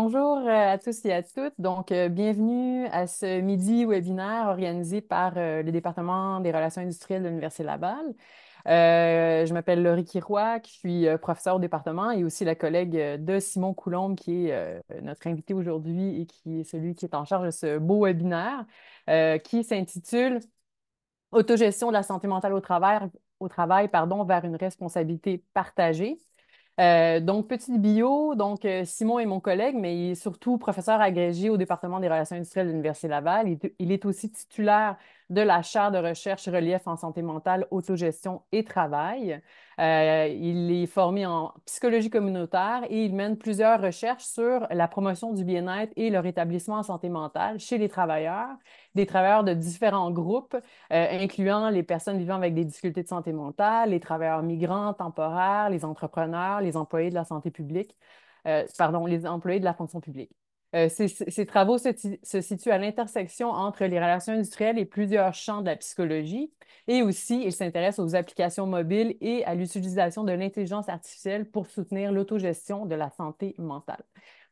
Bonjour à tous et à toutes. Bienvenue à ce midi webinaire organisé par le département des relations industrielles de l'Université Laval. Je m'appelle Laurie Quiroy, je suis professeure au département et aussi la collègue de Simon Coulombe, qui est notre invité aujourd'hui et qui est celui qui est en charge de ce beau webinaire qui s'intitule Autogestion de la santé mentale au travail, pardon, vers une responsabilité partagée. Petite bio. Simon est mon collègue, mais il est surtout professeur agrégé au département des relations industrielles de l'Université Laval. Il est aussi titulaire de la chaire de recherche relief en santé mentale, autogestion et travail. Il est formé en psychologie communautaire et il mène plusieurs recherches sur la promotion du bien-être et le rétablissement en santé mentale chez les travailleurs, des travailleurs de différents groupes, incluant les personnes vivant avec des difficultés de santé mentale, les travailleurs migrants temporaires, les entrepreneurs, les employés de la santé publique, pardon, les employés de la fonction publique. Ces travaux se situent à l'intersection entre les relations industrielles et plusieurs champs de la psychologie. Et aussi, ils s'intéressent aux applications mobiles et à l'utilisation de l'intelligence artificielle pour soutenir l'autogestion de la santé mentale.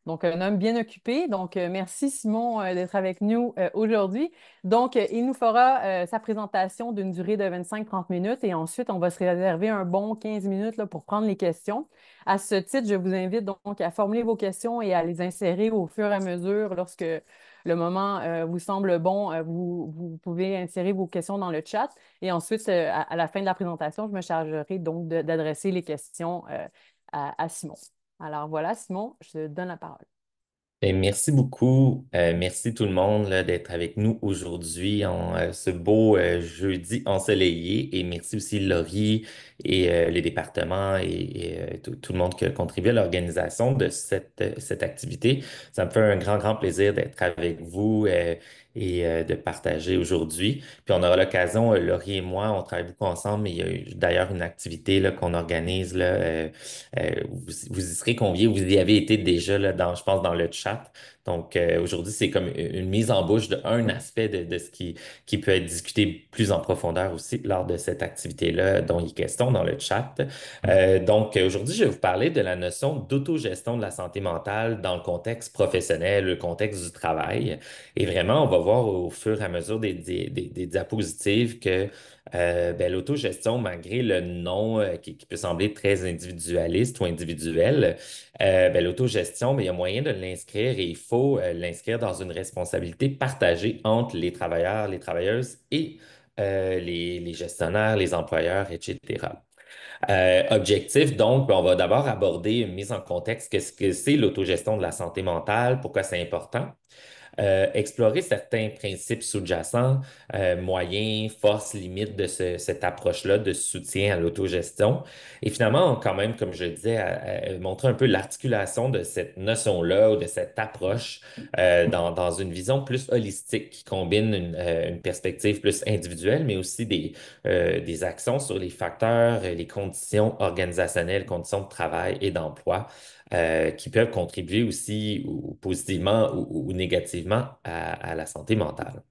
Donc, un homme bien occupé. Merci Simon d'être avec nous aujourd'hui. Il nous fera sa présentation d'une durée de 25-30 minutes et ensuite, on va se réserver un bon 15 minutes là, pour prendre les questions. À ce titre, je vous invite donc à formuler vos questions et à les insérer au fur et à mesure lorsque le moment vous semble bon. Vous pouvez insérer vos questions dans le chat et ensuite, à la fin de la présentation, je me chargerai donc d'adresser les questions à Simon. Alors voilà, Simon, je te donne la parole. Ben, merci beaucoup. Merci tout le monde là, d'être avec nous aujourd'hui en ce beau jeudi ensoleillé. Et merci aussi Laurie et les départements et tout le monde qui a contribué à l'organisation de cette activité. Ça me fait un grand plaisir d'être avec vous et de partager aujourd'hui. Puis on aura l'occasion, Laurie et moi, on travaille beaucoup ensemble, mais il y a d'ailleurs une activité là, qu'on organise là, vous y serez conviés, vous y avez été déjà là, je pense, dans le chat. Donc, aujourd'hui, c'est comme une mise en bouche d'un aspect de ce qui peut être discuté plus en profondeur aussi lors de cette activité-là dont il est question dans le chat. Aujourd'hui, je vais vous parler de la notion d'autogestion de la santé mentale dans le contexte professionnel, le contexte du travail. Et vraiment, on va voir au fur et à mesure des diapositives que l'autogestion, malgré le nom qui peut sembler très individualiste ou individuel, l'autogestion, il y a moyen de l'inscrire et il faut l'inscrire dans une responsabilité partagée entre les travailleurs, les travailleuses et les gestionnaires, les employeurs, etc. Objectif, donc, on va d'abord aborder une mise en contexte, qu'est-ce que c'est l'autogestion de la santé mentale, pourquoi c'est important. Explorer certains principes sous-jacents, moyens, forces, limites de cette approche-là de soutien à l'autogestion. Et finalement, quand même, comme je le disais, montrer un peu l'articulation de cette notion-là ou de cette approche dans une vision plus holistique qui combine une perspective plus individuelle, mais aussi des actions sur les facteurs, les conditions organisationnelles, conditions de travail et d'emploi qui peuvent contribuer aussi ou positivement ou négativement à la santé mentale.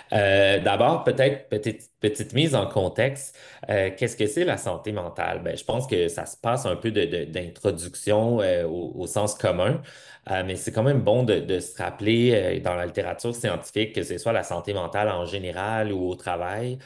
D'abord, peut-être petite mise en contexte. Qu'est-ce que c'est la santé mentale? Ben, je pense que ça se passe un peu d'introduction au sens commun, mais c'est quand même bon de se rappeler dans la littérature scientifique, que ce soit la santé mentale en général ou au travail.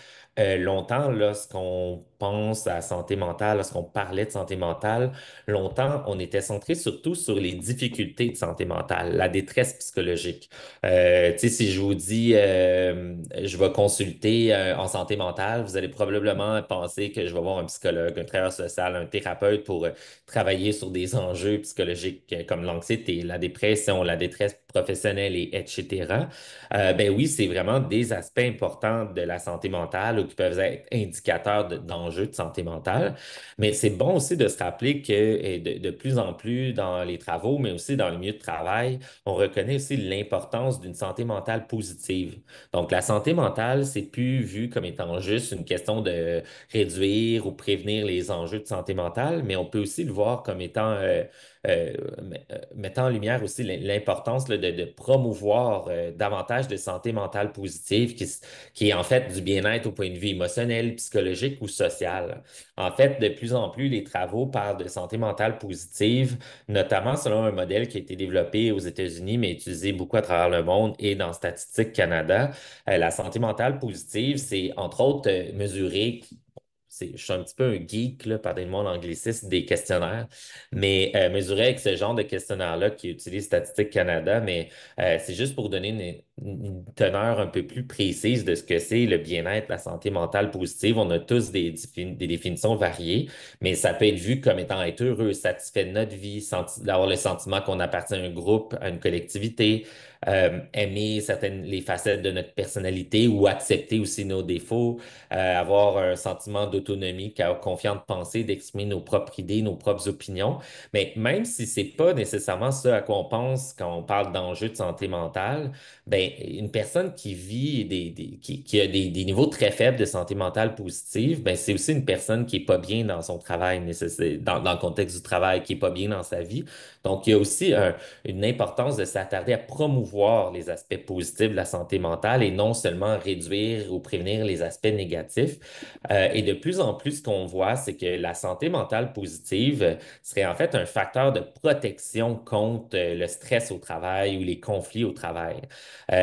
Longtemps, lorsqu'on pense à santé mentale, lorsqu'on parlait de santé mentale, longtemps, on était centré surtout sur les difficultés de santé mentale, la détresse psychologique. Tu sais, si je vous dis je vais consulter en santé mentale, vous allez probablement penser que je vais voir un psychologue, un travailleur social, un thérapeute pour travailler sur des enjeux psychologiques comme l'anxiété, la dépression, la détresse professionnelle et etc. Ben oui, c'est vraiment des aspects importants de la santé mentale ou qui peuvent être indicateurs d'enjeux de santé mentale. Mais c'est bon aussi de se rappeler que de plus en plus dans les travaux, mais aussi dans le milieu de travail, on reconnaît aussi l'importance d'une santé mentale positive. Donc, la santé mentale, c'est plus vu comme étant juste une question de réduire ou prévenir les enjeux de santé mentale, mais on peut aussi le voir comme étant mettant en lumière aussi l'importance là, de promouvoir davantage de santé mentale positive, qui est en fait du bien-être au point de vue émotionnel, psychologique ou social. En fait, de plus en plus, les travaux parlent de santé mentale positive, notamment selon un modèle qui a été développé aux États-Unis, mais utilisé beaucoup à travers le monde et dans Statistique Canada. La santé mentale positive, c'est entre autres mesurer. Je suis un petit peu un geek, là, pardonnez-moi l'anglicisme, des questionnaires, mais mesurer avec ce genre de questionnaire-là qui utilise Statistique Canada, mais c'est juste pour donner une teneur un peu plus précise de ce que c'est le bien-être, la santé mentale positive. On a tous des définitions variées, mais ça peut être vu comme étant être heureux, satisfait de notre vie, d'avoir le sentiment qu'on appartient à un groupe, à une collectivité, aimer les facettes de notre personnalité ou accepter aussi nos défauts, avoir un sentiment d'autonomie, confiant de penser, d'exprimer nos propres idées, nos propres opinions. Mais même si c'est pas nécessairement ce à quoi on pense quand on parle d'enjeux de santé mentale, ben, une personne qui vit qui a des niveaux très faibles de santé mentale positive, ben, c'est aussi une personne qui est pas bien dans son travail, dans le contexte du travail, qui est pas bien dans sa vie. Donc, il y a aussi une importance de s'attarder à promouvoir les aspects positifs de la santé mentale et non seulement réduire ou prévenir les aspects négatifs. Et de plus en plus, ce qu'on voit, c'est que la santé mentale positive serait en fait un facteur de protection contre le stress au travail ou les conflits au travail. Tu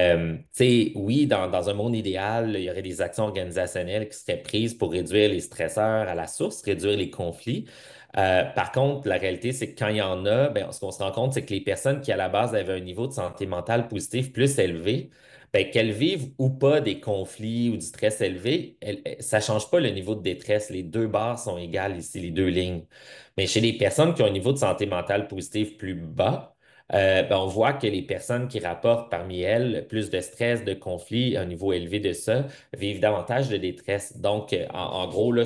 sais, oui, dans un monde idéal, il y aurait des actions organisationnelles qui seraient prises pour réduire les stresseurs à la source, réduire les conflits. Par contre, la réalité, c'est que quand il y en a, ben, ce qu'on se rend compte, c'est que les personnes qui, à la base, avaient un niveau de santé mentale positif plus élevé, ben, qu'elles vivent ou pas des conflits ou du stress élevé, ça ne change pas le niveau de détresse. Les deux barres sont égales ici, les deux lignes. Mais chez les personnes qui ont un niveau de santé mentale positif plus bas, ben, on voit que les personnes qui rapportent parmi elles plus de stress, de conflits, un niveau élevé de ça, vivent davantage de détresse. Donc, en gros, là,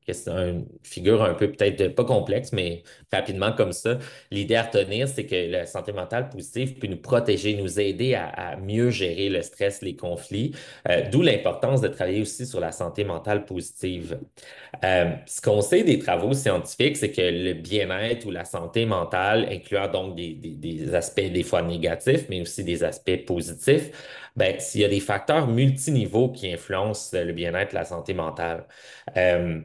c'est une figure un peu peut-être pas complexe, mais rapidement comme ça. L'idée à retenir, c'est que la santé mentale positive peut nous protéger, nous aider à mieux gérer le stress, les conflits, d'où l'importance de travailler aussi sur la santé mentale positive. Ce qu'on sait des travaux scientifiques, c'est que le bien-être ou la santé mentale, incluant donc des aspects des fois négatifs, mais aussi des aspects positifs, ben, s'il y a des facteurs multiniveaux qui influencent le bien-être, la santé mentale. Euh,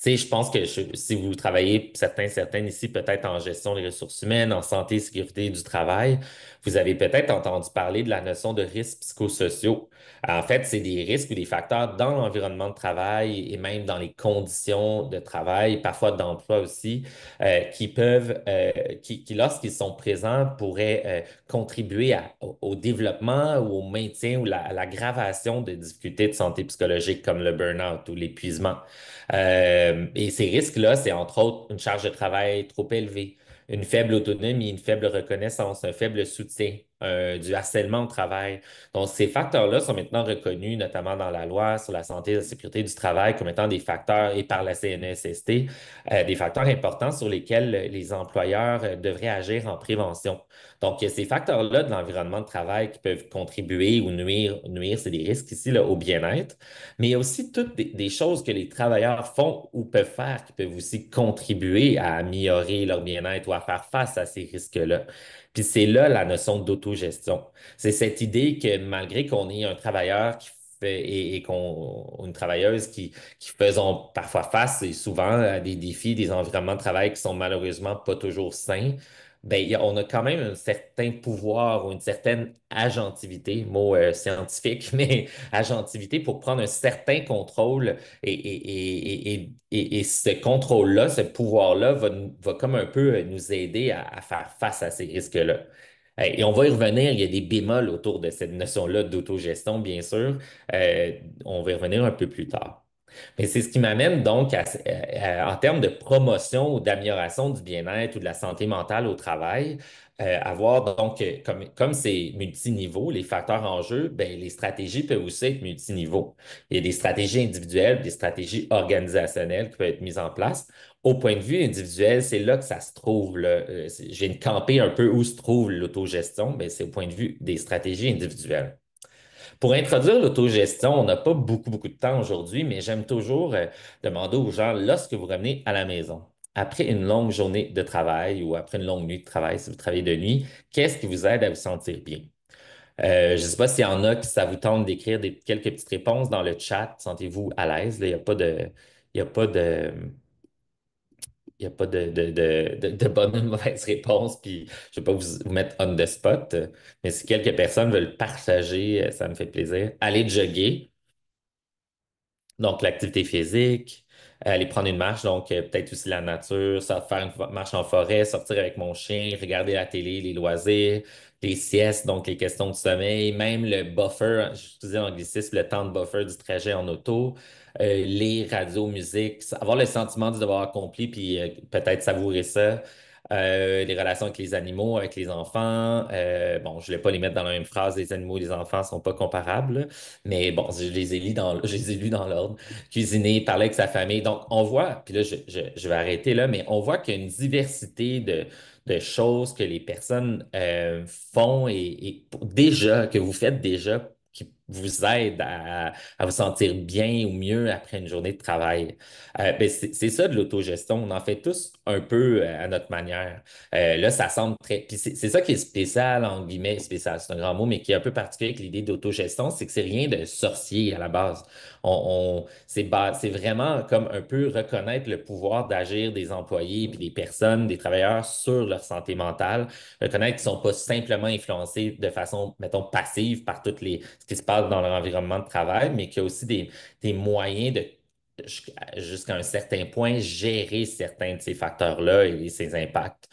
sais, je pense que si vous travaillez, certaines ici, peut-être en gestion des ressources humaines, en santé et sécurité du travail, vous avez peut-être entendu parler de la notion de risques psychosociaux. En fait, c'est des risques ou des facteurs dans l'environnement de travail et même dans les conditions de travail, parfois d'emploi aussi, qui, lorsqu'ils sont présents, pourraient contribuer au développement ou au maintien ou à l'aggravation de difficultés de santé psychologique comme le burn-out ou l'épuisement. Et ces risques-là, c'est entre autres une charge de travail trop élevée, une faible autonomie, une faible reconnaissance, un faible soutien, du harcèlement au travail. Donc, ces facteurs-là sont maintenant reconnus, notamment dans la loi sur la santé et la sécurité du travail, comme étant des facteurs, et par la CNESST, des facteurs importants sur lesquels les employeurs devraient agir en prévention. Donc, il y a ces facteurs-là de l'environnement de travail qui peuvent contribuer ou nuire, c'est des risques ici, là, au bien-être. Mais il y a aussi toutes des choses que les travailleurs font ou peuvent faire qui peuvent aussi contribuer à améliorer leur bien-être ou à faire face à ces risques-là. Puis c'est là la notion d'autogestion. C'est cette idée que malgré qu'on ait un travailleur qui fait et une travailleuse qui faisons parfois face et souvent à des défis, des environnements de travail qui sont malheureusement pas toujours sains, ben, on a quand même un certain pouvoir ou une certaine agentivité, mot scientifique, mais agentivité pour prendre un certain contrôle et ce contrôle-là, ce pouvoir-là va comme un peu nous aider à faire face à ces risques-là. Et on va y revenir, il y a des bémols autour de cette notion-là d'autogestion, bien sûr. On va y revenir un peu plus tard. Mais c'est ce qui m'amène donc en termes de promotion ou d'amélioration du bien-être ou de la santé mentale au travail, avoir donc, comme c'est multiniveau, les facteurs en jeu, ben, les stratégies peuvent aussi être multiniveaux. Il y a des stratégies individuelles, des stratégies organisationnelles qui peuvent être mises en place. Au point de vue individuel, c'est là que ça se trouve. Là. Je viens de camper un peu où se trouve l'autogestion, ben, c'est au point de vue des stratégies individuelles. Pour introduire l'autogestion, on n'a pas beaucoup de temps aujourd'hui, mais j'aime toujours demander aux gens, lorsque vous revenez à la maison, après une longue journée de travail ou après une longue nuit de travail, si vous travaillez de nuit, qu'est-ce qui vous aide à vous sentir bien? Je ne sais pas s'il y en a qui ça vous tente d'écrire quelques petites réponses dans le chat. Sentez-vous à l'aise, là. Il y a pas de, il y a pas de bonne ou de mauvaise réponse, puis je ne vais pas vous mettre on the spot, mais si quelques personnes veulent partager, ça me fait plaisir. Allez jogger. Donc, l'activité physique, aller prendre une marche, donc peut-être aussi la nature, faire une marche en forêt, sortir avec mon chien, regarder la télé, les loisirs, les siestes, donc les questions de sommeil, même le buffer, j'utilisais l'anglicisme, le temps de buffer du trajet en auto, lire, radio, musique, avoir le sentiment du devoir accompli, puis peut-être savourer ça. Les relations avec les animaux, avec les enfants. Bon, je ne vais pas les mettre dans la même phrase, les animaux et les enfants ne sont pas comparables. Mais bon, je les ai lus dans l'ordre. Cuisiner, parler avec sa famille. Donc, on voit, puis là, je vais arrêter là, mais on voit qu'il y a une diversité de choses que les personnes font déjà, que vous faites déjà, qui vous aident à vous sentir bien ou mieux après une journée de travail. Ben, c'est ça de l'autogestion. On en fait tous un peu à notre manière. Là, ça semble très. Puis c'est ça qui est spécial, en guillemets, spécial, c'est un grand mot, mais qui est un peu particulier avec l'idée d'autogestion, c'est que c'est rien de sorcier à la base. C'est vraiment comme un peu reconnaître le pouvoir d'agir des employés puis des personnes, des travailleurs sur leur santé mentale, reconnaître qu'ils ne sont pas simplement influencés de façon, mettons, passive par ce qui se passe dans leur environnement de travail, mais qu'il y a aussi des moyens de jusqu'à un certain point, gérer certains de ces facteurs-là et ces impacts.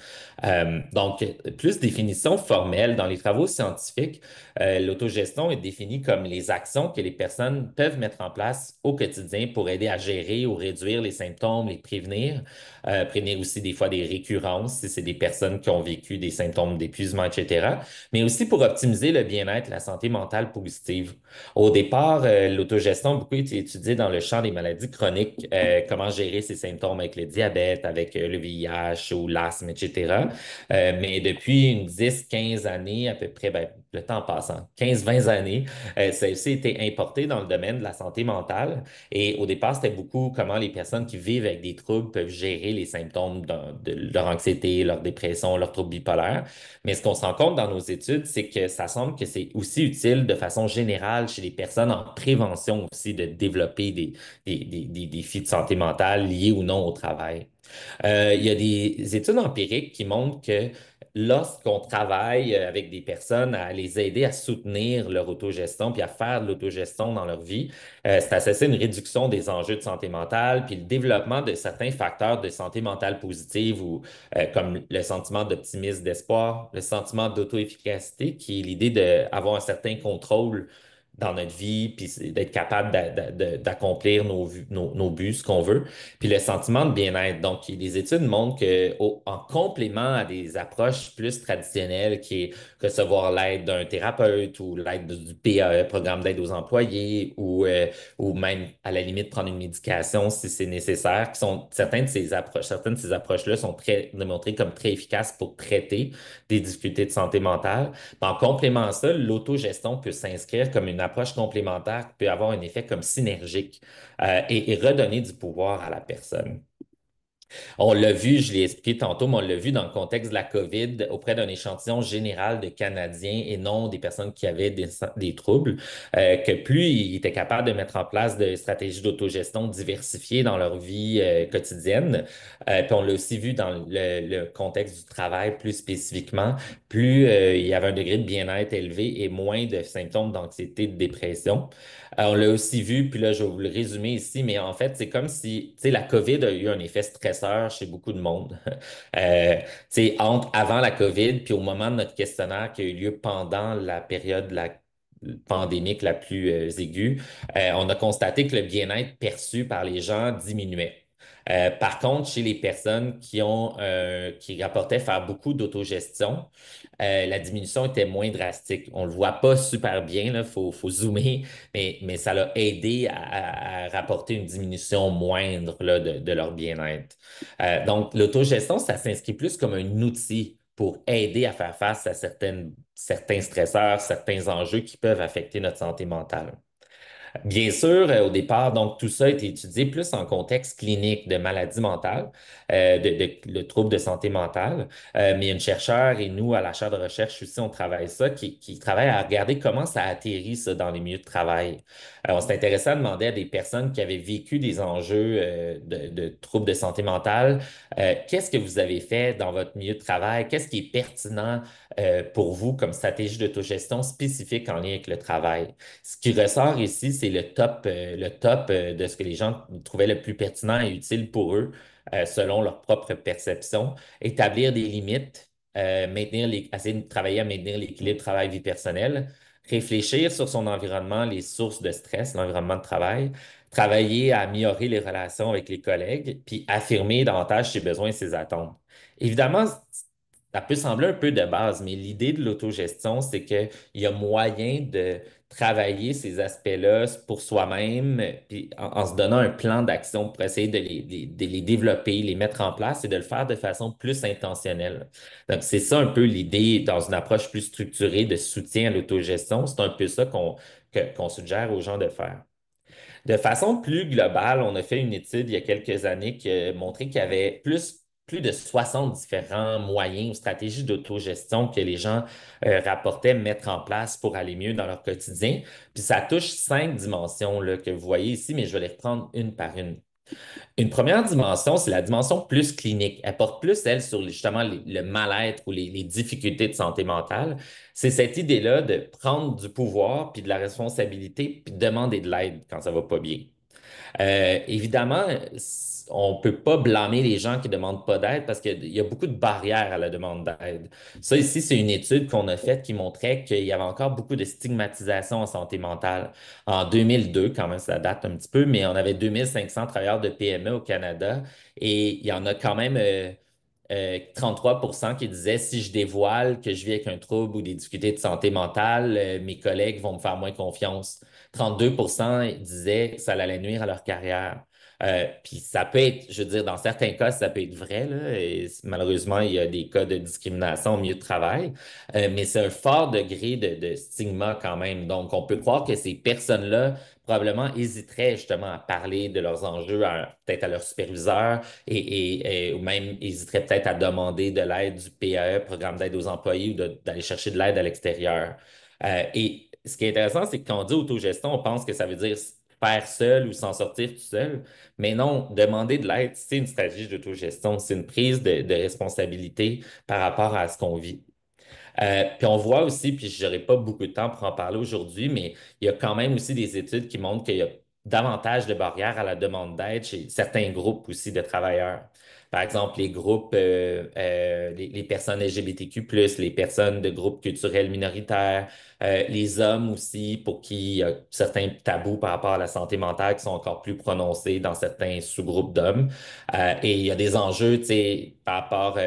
Donc, plus définition formelle, dans les travaux scientifiques, l'autogestion est définie comme les actions que les personnes peuvent mettre en place au quotidien pour aider à gérer ou réduire les symptômes, les prévenir, prévenir aussi des fois des récurrences, si c'est des personnes qui ont vécu des symptômes d'épuisement, etc., mais aussi pour optimiser le bien-être, la santé mentale positive. Au départ, l'autogestion a beaucoup été étudiée dans le champ des maladies chroniques, comment gérer ces symptômes avec le diabète, avec le VIH ou l'asthme, etc. Mais depuis une 10, 15 années, à peu près, ben, le temps passant, 15, 20 années, ça a aussi été importé dans le domaine de la santé mentale. Et au départ, c'était beaucoup comment les personnes qui vivent avec des troubles peuvent gérer les symptômes de leur anxiété, leur dépression, leur trouble bipolaire. Mais ce qu'on se rend compte dans nos études, c'est que ça semble que c'est aussi utile de façon générale chez les personnes en prévention aussi de développer des défis de santé mentale liés ou non au travail. Il y a des études empiriques qui montrent que lorsqu'on travaille avec des personnes à les aider à soutenir leur autogestion puis à faire de l'autogestion dans leur vie, c'est associé à une réduction des enjeux de santé mentale puis le développement de certains facteurs de santé mentale positive ou comme le sentiment d'optimisme, d'espoir, le sentiment d'auto-efficacité qui est l'idée d'avoir un certain contrôle dans notre vie, puis d'être capable d'accomplir nos buts, ce qu'on veut. Puis le sentiment de bien-être. Donc, les études montrent que, en complément à des approches plus traditionnelles, qui est recevoir l'aide d'un thérapeute ou l'aide du PAE, programme d'aide aux employés, ou même à la limite prendre une médication si c'est nécessaire, qui sont certaines de ces approches-là sont très démontrées comme très efficaces pour traiter des difficultés de santé mentale. En complément à ça, l'autogestion peut s'inscrire comme une approche complémentaire qui peut avoir un effet comme synergique et redonner du pouvoir à la personne. On l'a vu, je l'ai expliqué tantôt, mais on l'a vu dans le contexte de la COVID auprès d'un échantillon général de Canadiens et non des personnes qui avaient des troubles, que plus ils étaient capables de mettre en place des stratégies d'autogestion diversifiées dans leur vie quotidienne, puis on l'a aussi vu dans le contexte du travail plus spécifiquement, plus il y avait un degré de bien-être élevé et moins de symptômes d'anxiété, de dépression. On l'a aussi vu, puis là, je vais vous le résumer ici, mais en fait, c'est comme si, tu sais, la COVID a eu un effet stresseur chez beaucoup de monde. Tu sais, avant la COVID, puis au moment de notre questionnaire qui a eu lieu pendant la période pandémique la plus aiguë, on a constaté que le bien-être perçu par les gens diminuait. Par contre, chez les personnes qui rapportaient faire beaucoup d'autogestion, la diminution était moins drastique. On le voit pas super bien, là, faut zoomer, mais ça l'a aidé à rapporter une diminution moindre là, de leur bien-être. Donc, l'autogestion, ça s'inscrit plus comme un outil pour aider à faire face à certains stresseurs, certains enjeux qui peuvent affecter notre santé mentale. Bien sûr, au départ, donc tout ça a été étudié plus en contexte clinique de maladie mentale, le trouble de santé mentale. Mais il y a une chercheure et nous, à la chaire de recherche aussi, on travaille ça, qui travaille à regarder comment ça atterrit ça dans les milieux de travail. On s'est intéressé à demander à des personnes qui avaient vécu des enjeux de troubles de santé mentale, qu'est-ce que vous avez fait dans votre milieu de travail? Qu'est-ce qui est pertinent pour vous comme stratégie d'autogestion spécifique en lien avec le travail? Ce qui ressort ici, c'est le top de ce que les gens trouvaient le plus pertinent et utile pour eux, selon leur propre perception. Établir des limites, essayer de travailler à maintenir l'équilibre travail-vie personnelle, réfléchir sur son environnement, les sources de stress, l'environnement de travail, travailler à améliorer les relations avec les collègues, puis affirmer davantage ses besoins et ses attentes. Évidemment, ça peut sembler un peu de base, mais l'idée de l'autogestion, c'est qu'il y a moyen de travailler ces aspects-là pour soi-même, puis en se donnant un plan d'action pour essayer de les développer, les mettre en place et de le faire de façon plus intentionnelle. Donc, c'est ça un peu l'idée dans une approche plus structurée de soutien à l'autogestion. C'est un peu ça qu'on suggère aux gens de faire. De façon plus globale, on a fait une étude il y a quelques années qui a montré qu'il y avait plus de 60 différents moyens ou stratégies d'autogestion que les gens rapportaient mettre en place pour aller mieux dans leur quotidien. Puis ça touche 5 dimensions là, que vous voyez ici, mais je vais les reprendre une par une. Une première dimension, c'est la dimension plus clinique. Elle porte plus, elle, sur justement le mal-être ou les difficultés de santé mentale. C'est cette idée-là de prendre du pouvoir puis de la responsabilité puis de demander de l'aide quand ça va pas bien. Évidemment, on ne peut pas blâmer les gens qui ne demandent pas d'aide parce qu'il y a beaucoup de barrières à la demande d'aide. Ça, ici, c'est une étude qu'on a faite qui montrait qu'il y avait encore beaucoup de stigmatisation en santé mentale. En 2002, quand même, ça date un petit peu, mais on avait 2500 travailleurs de PME au Canada et il y en a quand même 33% qui disaient si je dévoile que je vis avec un trouble ou des difficultés de santé mentale, mes collègues vont me faire moins confiance. 32% disaient que ça allait nuire à leur carrière. Puis ça peut être, je veux dire, dans certains cas, ça peut être vrai, là, et malheureusement, il y a des cas de discrimination au milieu de travail, mais c'est un fort degré de stigma quand même. Donc, on peut croire que ces personnes-là probablement hésiteraient justement à parler de leurs enjeux peut-être à leur superviseur ou même hésiteraient peut-être à demander de l'aide du PAE, Programme d'aide aux employés, ou d'aller chercher de l'aide à l'extérieur. Et ce qui est intéressant, c'est que quand on dit autogestion, on pense que ça veut dire faire seul ou s'en sortir tout seul. Mais non, demander de l'aide, c'est une stratégie d'autogestion, c'est une prise de responsabilité par rapport à ce qu'on vit. Puis on voit aussi, puis je n'aurai pas beaucoup de temps pour en parler aujourd'hui, mais il y a quand même aussi des études qui montrent qu'il y a davantage de barrières à la demande d'aide chez certains groupes aussi de travailleurs. Par exemple, les groupes, les personnes LGBTQ+, les personnes de groupes culturels minoritaires, les hommes aussi, pour qui il y a certains tabous par rapport à la santé mentale qui sont encore plus prononcés dans certains sous-groupes d'hommes. Et il y a des enjeux, tu sais, par rapport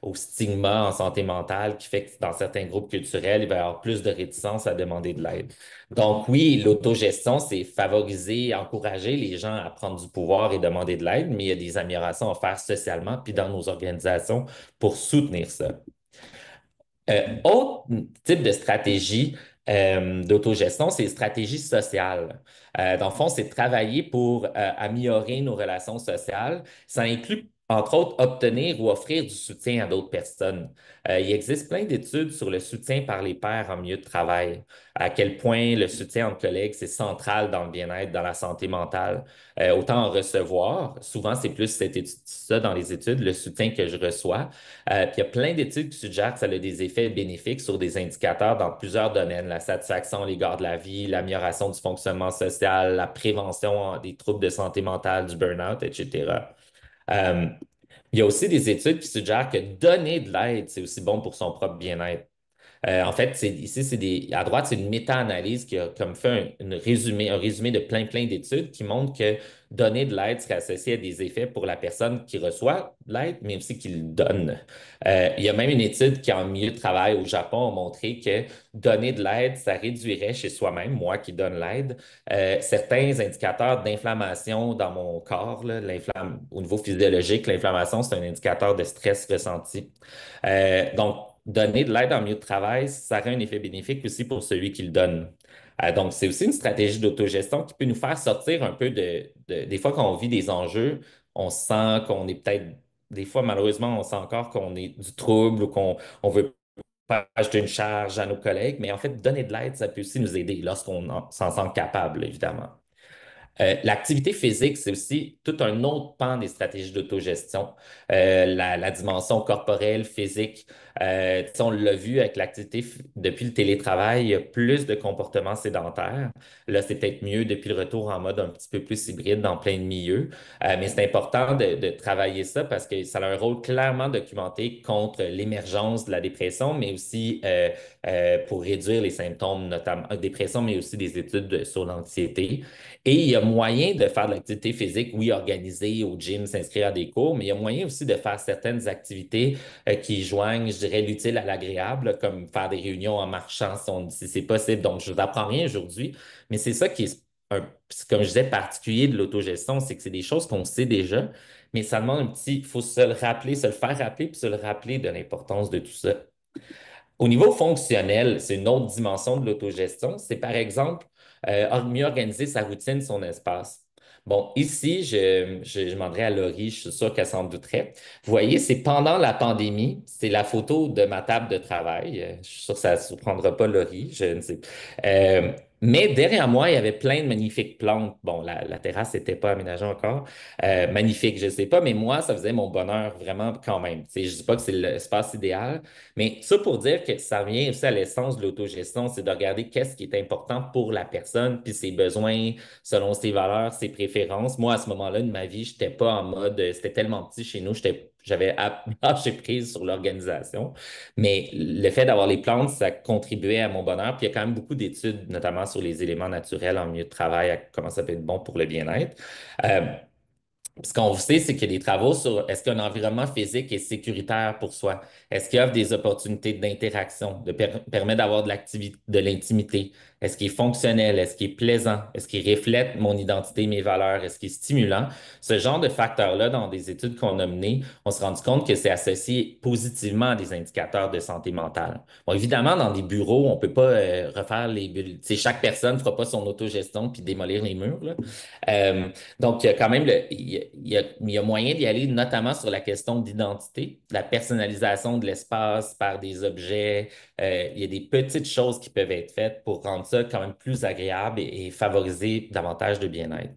au stigma en santé mentale qui fait que dans certains groupes culturels, il va y avoir plus de réticence à demander de l'aide. Donc oui, l'autogestion, c'est favoriser, encourager les gens à prendre du pouvoir et demander de l'aide, mais il y a des améliorations à faire socialement puis dans nos organisations pour soutenir ça. Autre type de stratégie d'autogestion, c'est les stratégies sociales. Dans le fond, c'est de travailler pour améliorer nos relations sociales. Ça inclut, entre autres, obtenir ou offrir du soutien à d'autres personnes. Il existe plein d'études sur le soutien par les pairs en milieu de travail, à quel point le soutien entre collègues, c'est central dans le bien-être, dans la santé mentale. Autant en recevoir, souvent c'est plus ça dans les études, le soutien que je reçois. Puis il y a plein d'études qui suggèrent que ça a des effets bénéfiques sur des indicateurs dans plusieurs domaines, la satisfaction, l'égard de la vie, l'amélioration du fonctionnement social, la prévention des troubles de santé mentale, du burn-out, etc. Euh, il y a aussi des études qui suggèrent que donner de l'aide, c'est aussi bon pour son propre bien-être. En fait, ici, à droite, c'est une méta-analyse qui a comme fait un résumé de plein d'études qui montre que donner de l'aide serait associé à des effets pour la personne qui reçoit l'aide, mais aussi qui le donne. Il y a même une étude qui, en milieu de travail au Japon, a montré que donner de l'aide, ça réduirait chez soi-même, moi qui donne l'aide, certains indicateurs d'inflammation dans mon corps, là, au niveau physiologique, l'inflammation, c'est un indicateur de stress ressenti. Donc, donner de l'aide en milieu de travail, ça a un effet bénéfique aussi pour celui qui le donne. Donc, c'est aussi une stratégie d'autogestion qui peut nous faire sortir un peu des fois quand on vit des enjeux, on sent qu'on est peut-être, des fois malheureusement, on sent encore qu'on est du trouble ou qu'on on veut pas ajouter une charge à nos collègues, mais en fait, donner de l'aide, ça peut aussi nous aider s'en sent capable, évidemment. L'activité physique, c'est aussi tout un autre pan des stratégies d'autogestion. La dimension corporelle, physique, tu sais, on l'a vu avec depuis le télétravail, il y a plus de comportements sédentaires. Là, c'est peut-être mieux depuis le retour en mode un petit peu plus hybride dans plein de milieux. Mais c'est important de travailler ça parce que ça a un rôle clairement documenté contre l'émergence de la dépression, mais aussi pour réduire les symptômes, notamment dépression, mais aussi des études sur l'anxiété. Et il y a moyen de faire de l'activité physique, oui, organisée au gym, s'inscrire à des cours, mais il y a moyen aussi de faire certaines activités qui joignent, je dirais, l'utile à l'agréable, comme faire des réunions en marchant si c'est possible. Donc, je vous apprends rien aujourd'hui, mais c'est ça qui est, comme je disais, particulier de l'autogestion, c'est que c'est des choses qu'on sait déjà, mais ça demande il faut se le rappeler, se le faire rappeler, puis se le rappeler de l'importance de tout ça. Au niveau fonctionnel, c'est une autre dimension de l'autogestion. C'est par exemple mieux organiser sa routine, son espace. Bon, ici, je demanderai à Laurie, je suis sûr qu'elle s'en douterait. Vous voyez, c'est pendant la pandémie, c'est la photo de ma table de travail. Je suis sûr que ça ne surprendra pas Laurie, je ne sais. Mais derrière moi, il y avait plein de magnifiques plantes. Bon, la terrasse n'était pas aménagée encore. Magnifique, je ne sais pas, mais moi, ça faisait mon bonheur vraiment quand même. Tu sais, je ne dis pas que c'est l'espace idéal, mais ça pour dire que ça revient aussi à l'essence de l'autogestion, c'est de regarder qu'est-ce qui est important pour la personne, puis ses besoins selon ses valeurs, ses préférences. Moi, à ce moment-là de ma vie, je n'étais pas en mode, c'était tellement petit chez nous, j'avais lâché prise sur l'organisation. Mais le fait d'avoir les plantes, ça contribuait à mon bonheur. Puis il y a quand même beaucoup d'études, notamment sur les éléments naturels en milieu de travail, à comment ça peut être bon pour le bien-être. Euh, ce qu'on sait, c'est qu'il y a des travaux sur est-ce qu'un environnement physique est sécuritaire pour soi? Est-ce qu'il offre des opportunités d'interaction, permet d'avoir de l'activité, de l'intimité? Est-ce qu'il est fonctionnel? Est-ce qu'il est plaisant? Est-ce qu'il reflète mon identité, mes valeurs? Est-ce qu'il est stimulant? Ce genre de facteurs-là, dans des études qu'on a menées, on s'est rendu compte que c'est associé positivement à des indicateurs de santé mentale. Bon, évidemment, dans des bureaux, on ne peut pas refaire les bulles. Tu sais, chaque personne ne fera pas son autogestion puis démolir les murs, là. Euh, donc, il y a quand même il y a moyen d'y aller, notamment sur la question d'identité, la personnalisation de l'espace par des objets. Il y a des petites choses qui peuvent être faites pour rendre ça quand même plus agréable et favoriser davantage de bien-être.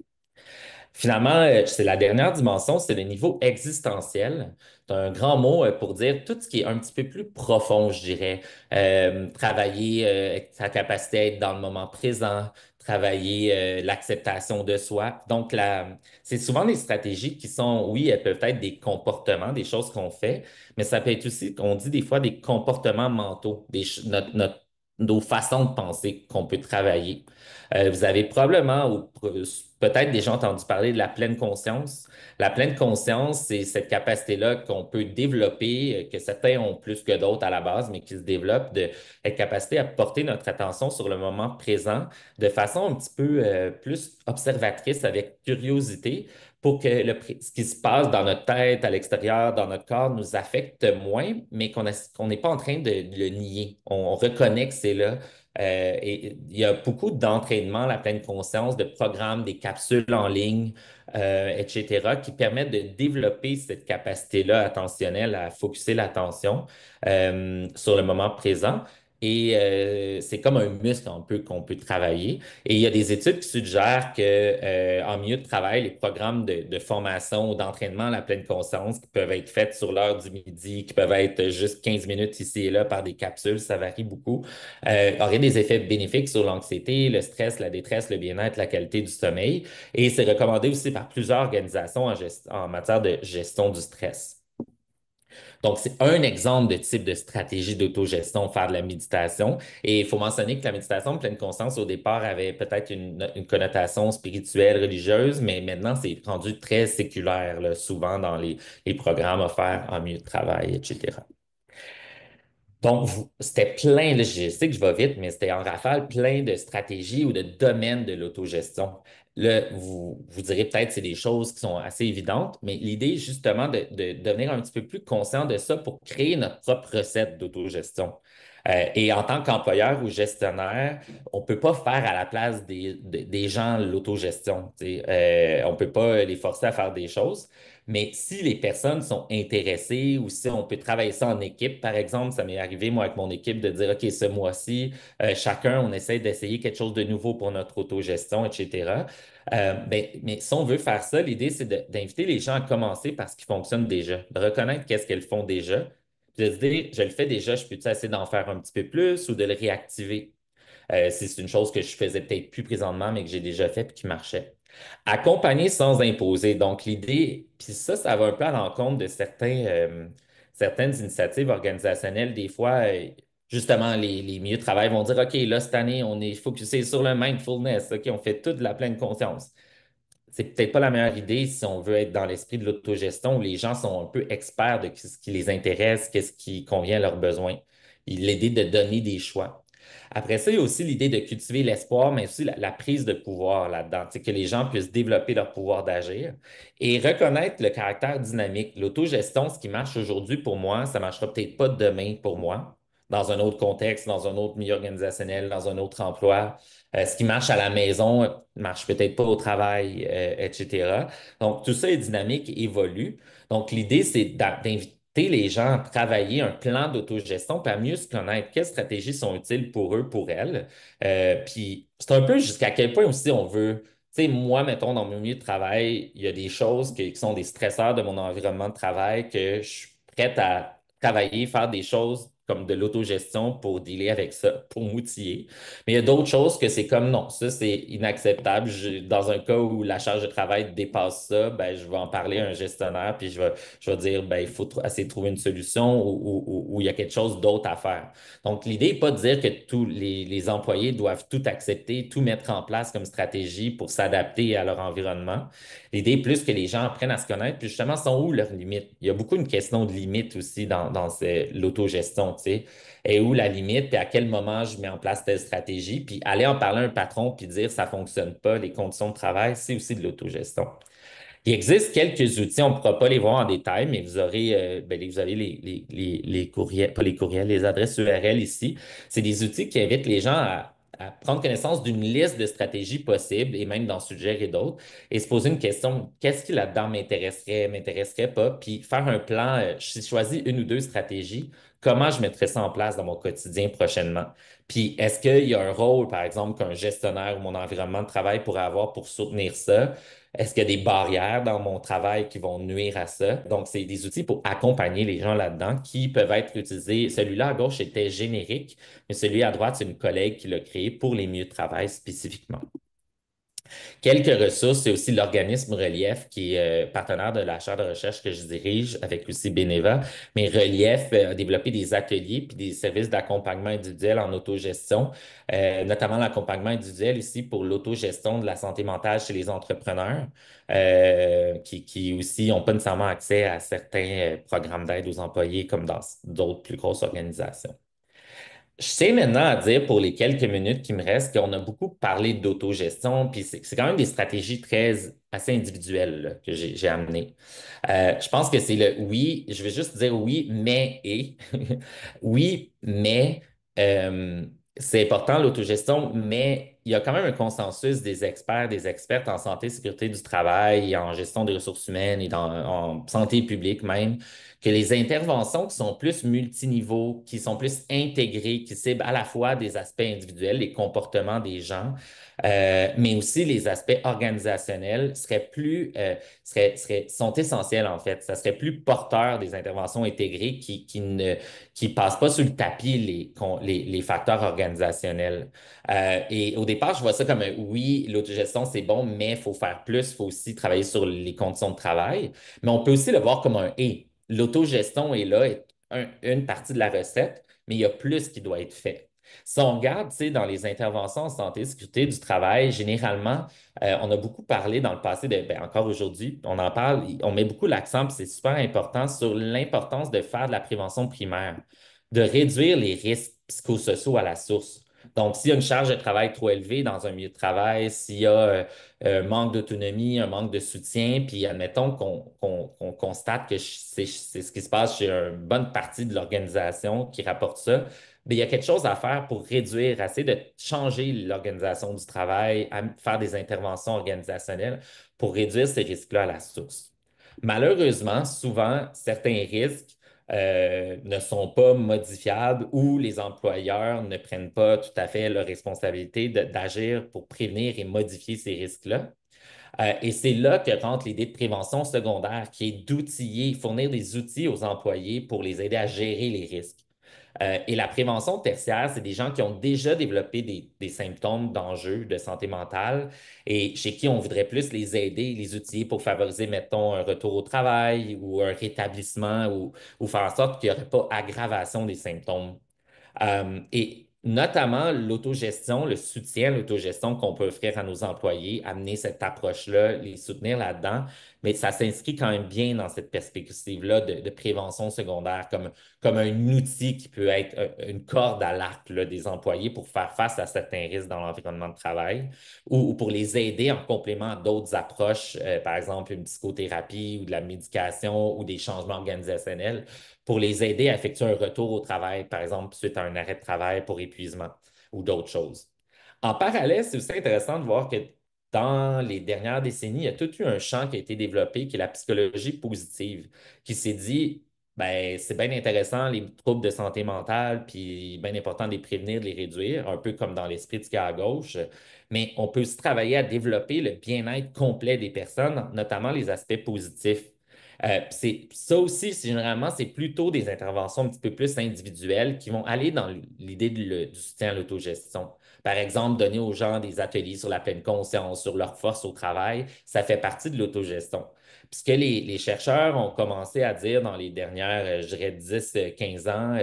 Finalement, c'est la dernière dimension, c'est le niveau existentiel. C'est un grand mot pour dire tout ce qui est un petit peu plus profond, je dirais. Travailler sa capacité à être dans le moment présent, travailler l'acceptation de soi. Donc, c'est souvent des stratégies qui sont, oui, elles peuvent être des comportements, des choses qu'on fait, mais ça peut être aussi, on dit des fois, des comportements mentaux, nos façons de penser qu'on peut travailler. Vous avez probablement ou peut-être déjà entendu parler de la pleine conscience. La pleine conscience, c'est cette capacité-là qu'on peut développer, que certains ont plus que d'autres à la base, mais qui se développe de être capacité à porter notre attention sur le moment présent de façon un petit peu plus observatrice, avec curiosité, pour que ce qui se passe dans notre tête, à l'extérieur, dans notre corps, nous affecte moins, mais qu'on n'est pas en train de le nier. On reconnaît que c'est là. Et il y a beaucoup d'entraînement, la pleine conscience, de programmes, des capsules en ligne, etc., qui permettent de développer cette capacité-là attentionnelle à focuser l'attention sur le moment présent. Et c'est comme un muscle qu'on peut travailler. Et il y a des études qui suggèrent que en milieu de travail, les programmes de formation ou d'entraînement à la pleine conscience qui peuvent être faits sur l'heure du midi, qui peuvent être juste 15 minutes ici et là par des capsules, ça varie beaucoup, aurait des effets bénéfiques sur l'anxiété, le stress, la détresse, le bien-être, la qualité du sommeil. Et c'est recommandé aussi par plusieurs organisations en matière de gestion du stress. Donc, c'est un exemple de type de stratégie d'autogestion, faire de la méditation. Et il faut mentionner que la méditation de pleine conscience, au départ, avait peut-être une connotation spirituelle, religieuse, mais maintenant, c'est rendu très séculaire, là, souvent dans les programmes offerts en milieu de travail, etc. Donc, c'était plein, là, je sais que je vais vite, mais c'était en rafale plein de stratégies ou de domaines de l'autogestion. Là, vous direz peut-être que c'est des choses qui sont assez évidentes, mais l'idée, justement, de devenir un petit peu plus conscient de ça pour créer notre propre recette d'autogestion. Et en tant qu'employeur ou gestionnaire, on ne peut pas faire à la place des gens l'autogestion. On ne peut pas les forcer à faire des choses. Mais si les personnes sont intéressées ou si on peut travailler ça en équipe, par exemple, ça m'est arrivé, moi, avec mon équipe, de dire, OK, ce mois-ci, chacun, on essaie d'essayer quelque chose de nouveau pour notre autogestion, etc. Mais si on veut faire ça, l'idée, c'est d'inviter les gens à commencer par ce qui fonctionne déjà, de reconnaître qu'est-ce qu'elles font déjà, puis de se dire, je le fais déjà, je peux-tu essayer d'en faire un petit peu plus ou de le réactiver? Si c'est une chose que je faisais peut-être plus présentement, mais que j'ai déjà fait et qui marchait. Accompagner sans imposer. Donc, l'idée, puis ça va un peu à l'encontre de certaines initiatives organisationnelles. Des fois, justement, les milieux de travail vont dire, OK, là, cette année, on est focusé sur le mindfulness. OK, on fait tout de la pleine conscience. C'est peut-être pas la meilleure idée si on veut être dans l'esprit de l'autogestion où les gens sont un peu experts de ce qui les intéresse, qu'est-ce qui convient à leurs besoins. L'idée de donner des choix. Après ça, il y a aussi l'idée de cultiver l'espoir, mais aussi la prise de pouvoir là-dedans, que les gens puissent développer leur pouvoir d'agir et reconnaître le caractère dynamique. L'autogestion, ce qui marche aujourd'hui pour moi, ça ne marchera peut-être pas demain pour moi, dans un autre contexte, dans un autre milieu organisationnel, dans un autre emploi. Ce qui marche à la maison ne marche peut-être pas au travail, etc. Donc, tout ça est dynamique, évolue. Donc, l'idée, c'est d'inviter les gens à travailler un plan d'autogestion, puis à mieux se connaître quelles stratégies sont utiles pour eux, pour elles. Puis, c'est un peu jusqu'à quel point aussi on veut. Tu sais, moi, mettons, dans mon milieu de travail, il y a des choses qui sont des stresseurs de mon environnement de travail que je suis prête à travailler, faire des choses comme de l'autogestion pour dealer avec ça, pour m'outiller. Mais il y a d'autres choses que c'est comme non, ça c'est inacceptable. Dans un cas où la charge de travail dépasse ça, ben, je vais en parler à un gestionnaire, puis je vais dire ben, il faut essayer de trouver une solution ou il y a quelque chose d'autre à faire. Donc, l'idée n'est pas de dire que tous les employés doivent tout accepter, tout mettre en place comme stratégie pour s'adapter à leur environnement. L'idée est plus que les gens apprennent à se connaître, puis justement, sont où leurs limites? Il y a beaucoup une question de limite aussi dans l'autogestion, tu sais. Et où la limite, puis à quel moment je mets en place telle stratégie, puis aller en parler à un patron, puis dire ça ne fonctionne pas, les conditions de travail, c'est aussi de l'autogestion. Il existe quelques outils, on ne pourra pas les voir en détail, mais vous aurez, vous avez les courriels, pas les courriels, les adresses URL ici. C'est des outils qui invitent les gens à prendre connaissance d'une liste de stratégies possibles et même d'en suggérer d'autres et se poser une question, qu'est-ce qui là-dedans m'intéresserait pas, puis faire un plan, si je choisis une ou deux stratégies, comment je mettrais ça en place dans mon quotidien prochainement? Puis est-ce qu'il y a un rôle, par exemple, qu'un gestionnaire ou mon environnement de travail pourrait avoir pour soutenir ça? Est-ce qu'il y a des barrières dans mon travail qui vont nuire à ça? Donc, c'est des outils pour accompagner les gens là-dedans qui peuvent être utilisés. Celui-là à gauche était générique, mais celui à droite, c'est une collègue qui l'a créé pour les milieux de travail spécifiquement. Quelques ressources, c'est aussi l'organisme Relief, qui est partenaire de la chaire de recherche que je dirige avec aussi Beneva. Mais Relief a développé des ateliers puis des services d'accompagnement individuel en autogestion, notamment l'accompagnement individuel ici pour l'autogestion de la santé mentale chez les entrepreneurs, qui aussi n'ont pas nécessairement accès à certains programmes d'aide aux employés comme dans d'autres plus grosses organisations. Je sais maintenant à dire pour les quelques minutes qui me restent qu'on a beaucoup parlé d'autogestion, puis c'est quand même des stratégies assez individuelles là, que j'ai amenées. Je pense que c'est le oui, je vais juste dire oui, mais et. Oui, mais euh, c'est important l'autogestion, mais il y a quand même un consensus des experts, des expertes en santé, sécurité du travail, en gestion des ressources humaines et en santé publique même que les interventions qui sont plus multiniveaux, qui sont plus intégrées, qui ciblent à la fois des aspects individuels, les comportements des gens, mais aussi les aspects organisationnels sont essentiels en fait. Ça serait plus porteur des interventions intégrées qui passent pas sous le tapis les facteurs organisationnels. Et au départ, je vois ça comme un oui, l'autogestion, c'est bon, mais il faut faire plus, il faut aussi travailler sur les conditions de travail. Mais on peut aussi le voir comme un et. L'autogestion est là, est une partie de la recette, mais il y a plus qui doit être fait. Si on regarde, tu sais, dans les interventions en santé et sécurité du travail, généralement, on a beaucoup parlé dans le passé, ben, encore aujourd'hui, on en parle, on met beaucoup l'accent, puis c'est super important, sur l'importance de faire de la prévention primaire, de réduire les risques psychosociaux à la source. Donc, s'il y a une charge de travail trop élevée dans un milieu de travail, s'il y a un manque d'autonomie, un manque de soutien, puis admettons qu'on constate que c'est ce qui se passe chez une bonne partie de l'organisation qui rapporte ça, bien, il y a quelque chose à faire pour réduire, essayer de changer l'organisation du travail, à faire des interventions organisationnelles pour réduire ces risques-là à la source. Malheureusement, souvent, certains risques ne sont pas modifiables ou les employeurs ne prennent pas tout à fait leur responsabilité d'agir pour prévenir et modifier ces risques-là. Et c'est là que rentre l'idée de prévention secondaire, qui est d'outiller, fournir des outils aux employés pour les aider à gérer les risques. Et la prévention tertiaire, c'est des gens qui ont déjà développé des symptômes d'enjeux de santé mentale et chez qui on voudrait plus les aider, les outiller pour favoriser, mettons, un retour au travail ou un rétablissement ou faire en sorte qu'il n'y aurait pas aggravation des symptômes. Et notamment l'autogestion, le soutien à l'autogestion qu'on peut offrir à nos employés, amener cette approche-là, les soutenir là-dedans, mais ça s'inscrit quand même bien dans cette perspective-là de prévention secondaire, comme un outil qui peut être une corde à l'arc là, des employés pour faire face à certains risques dans l'environnement de travail ou pour les aider en complément d'autres approches, par exemple une psychothérapie ou de la médication ou des changements organisationnels pour les aider à effectuer un retour au travail, par exemple, suite à un arrêt de travail pour épuisement ou d'autres choses. En parallèle, c'est aussi intéressant de voir que dans les dernières décennies, il y a tout eu un champ qui a été développé, qui est la psychologie positive, qui s'est dit, ben, c'est bien intéressant, les troubles de santé mentale, puis bien important de les prévenir, de les réduire, un peu comme dans l'esprit de ce qu'il y a à gauche, mais on peut aussi travailler à développer le bien-être complet des personnes, notamment les aspects positifs. Ça aussi, généralement, c'est plutôt des interventions un petit peu plus individuelles qui vont aller dans l'idée du soutien à l'autogestion. Par exemple, donner aux gens des ateliers sur la pleine conscience, sur leur force au travail, ça fait partie de l'autogestion. Puis ce que les chercheurs ont commencé à dire dans les dernières, je dirais, 10-15 ans,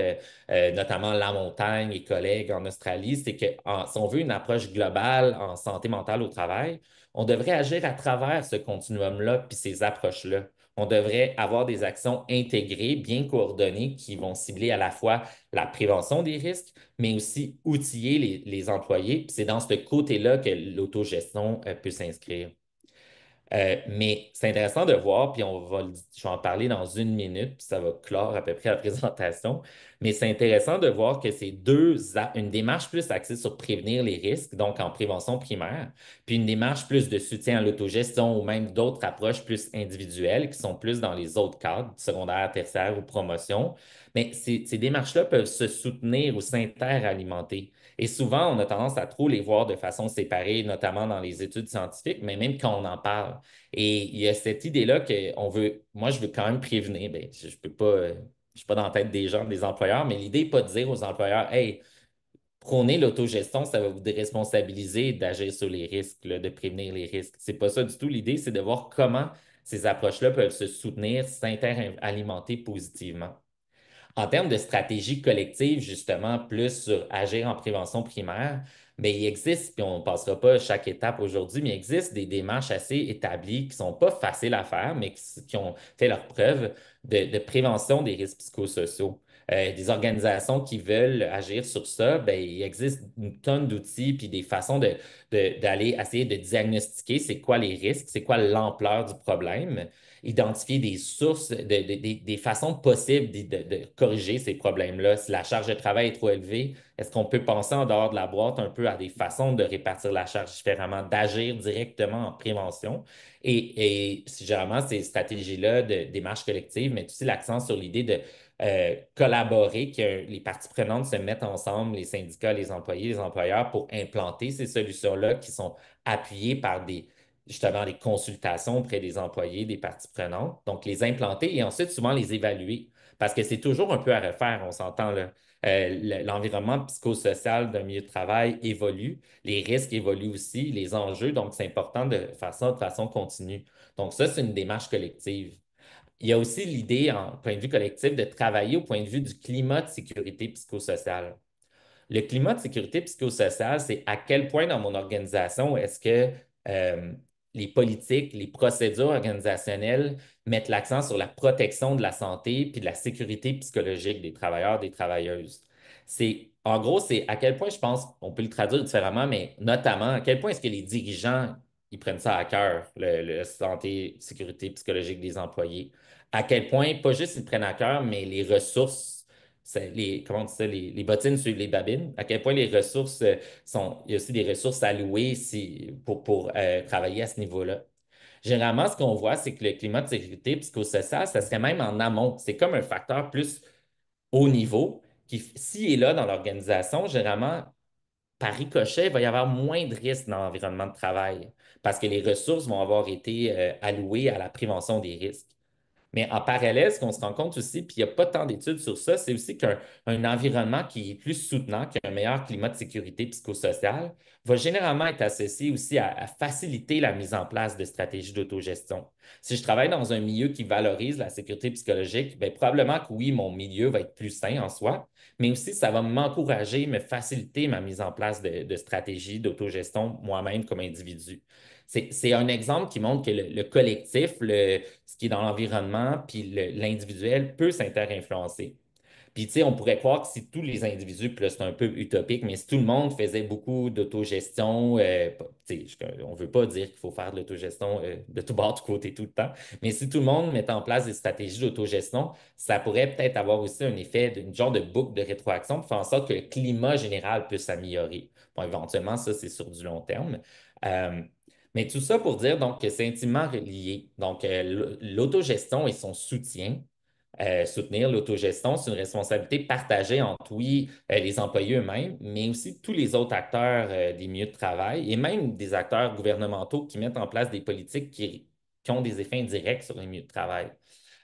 notamment La Montagne et collègues en Australie, c'est que si on veut une approche globale en santé mentale au travail, on devrait agir à travers ce continuum-là puis ces approches-là. On devrait avoir des actions intégrées, bien coordonnées, qui vont cibler à la fois la prévention des risques, mais aussi outiller les employés. Puis c'est dans ce côté-là que l'autogestion peut s'inscrire. Mais c'est intéressant de voir, puis je vais en parler dans une minute, puis ça va clore à peu près la présentation. Mais c'est intéressant de voir que c'est une démarche plus axée sur prévenir les risques, donc en prévention primaire, puis une démarche plus de soutien à l'autogestion ou même d'autres approches plus individuelles qui sont plus dans les autres cadres, secondaire, tertiaire ou promotion. Mais ces démarches-là peuvent se soutenir ou s'interalimenter. Et souvent, on a tendance à trop les voir de façon séparée, notamment dans les études scientifiques, mais même quand on en parle. Et il y a cette idée-là moi, je veux quand même prévenir. Ben, je peux pas, je suis pas dans la tête des gens, des employeurs, mais l'idée n'est pas de dire aux employeurs, hey, prôner l'autogestion, ça va vous déresponsabiliser d'agir sur les risques, là, de prévenir les risques. C'est pas ça du tout. L'idée, c'est de voir comment ces approches-là peuvent se soutenir, s'interalimenter positivement. En termes de stratégie collective, justement, plus sur agir en prévention primaire, mais il existe, puis on ne passera pas chaque étape aujourd'hui, mais il existe des démarches assez établies qui ne sont pas faciles à faire, mais qui ont fait leur preuve de prévention des risques psychosociaux. Des organisations qui veulent agir sur ça, ben, il existe une tonne d'outils puis des façons d'aller essayer de diagnostiquer c'est quoi les risques, c'est quoi l'ampleur du problème, identifier des sources, des façons possibles de corriger ces problèmes-là. Si la charge de travail est trop élevée, est-ce qu'on peut penser en dehors de la boîte un peu à des façons de répartir la charge différemment, d'agir directement en prévention? Et généralement, ces stratégies-là de démarche collective mettent aussi l'accent sur l'idée de collaborer, que les parties prenantes se mettent ensemble, les syndicats, les employés, les employeurs, pour implanter ces solutions-là qui sont appuyées par justement des consultations auprès des employés, des parties prenantes. Donc, les implanter et ensuite souvent les évaluer. Parce que c'est toujours un peu à refaire, on s'entend là. L'environnement psychosocial d'un milieu de travail évolue, les risques évoluent aussi, les enjeux, donc c'est important de faire ça de façon continue. Donc, ça, c'est une démarche collective. Il y a aussi l'idée, en point de vue collectif, de travailler au point de vue du climat de sécurité psychosociale. Le climat de sécurité psychosociale, c'est à quel point dans mon organisation est-ce que euh, les politiques, les procédures organisationnelles mettent l'accent sur la protection de la santé puis de la sécurité psychologique des travailleurs, des travailleuses. C'est En gros, c'est à quel point je pense, on peut le traduire différemment, mais notamment à quel point est-ce que les dirigeants, ils prennent ça à cœur, le santé, sécurité psychologique des employés. À quel point, pas juste ils le prennent à cœur, mais les ressources, comment on dit ça, les bottines sur les babines, à quel point les ressources il y a aussi des ressources allouées pour travailler à ce niveau-là. Généralement, ce qu'on voit, c'est que le climat de sécurité psychosocial, ça serait même en amont. C'est comme un facteur plus haut niveau qui, s'il est là dans l'organisation, généralement, par ricochet, il va y avoir moins de risques dans l'environnement de travail parce que les ressources vont avoir été allouées à la prévention des risques. Mais en parallèle, ce qu'on se rend compte aussi, puis il n'y a pas tant d'études sur ça, c'est aussi qu'un environnement qui est plus soutenant, qui a un meilleur climat de sécurité psychosociale, va généralement être associé aussi à faciliter la mise en place de stratégies d'autogestion. Si je travaille dans un milieu qui valorise la sécurité psychologique, bien, probablement que oui, mon milieu va être plus sain en soi, mais aussi ça va m'encourager, me faciliter ma mise en place de stratégies d'autogestion moi-même comme individu. C'est un exemple qui montre que le collectif, ce qui est dans l'environnement, puis l'individuel peut s'inter-influencer. Puis, tu sais, on pourrait croire que si tous les individus, puis là, c'est un peu utopique, mais si tout le monde faisait beaucoup d'autogestion, tu sais, on ne veut pas dire qu'il faut faire de l'autogestion de tout bord, de tout côté, tout le temps, mais si tout le monde met en place des stratégies d'autogestion, ça pourrait peut-être avoir aussi un effet d'une genre de boucle de rétroaction pour faire en sorte que le climat général puisse s'améliorer. Bon, éventuellement, ça, c'est sur du long terme. Euh, mais tout ça pour dire donc que c'est intimement relié. Donc, l'autogestion et son soutien, soutenir l'autogestion, c'est une responsabilité partagée entre, oui, les employés eux-mêmes, mais aussi tous les autres acteurs des milieux de travail et même des acteurs gouvernementaux qui mettent en place des politiques qui ont des effets indirects sur les milieux de travail.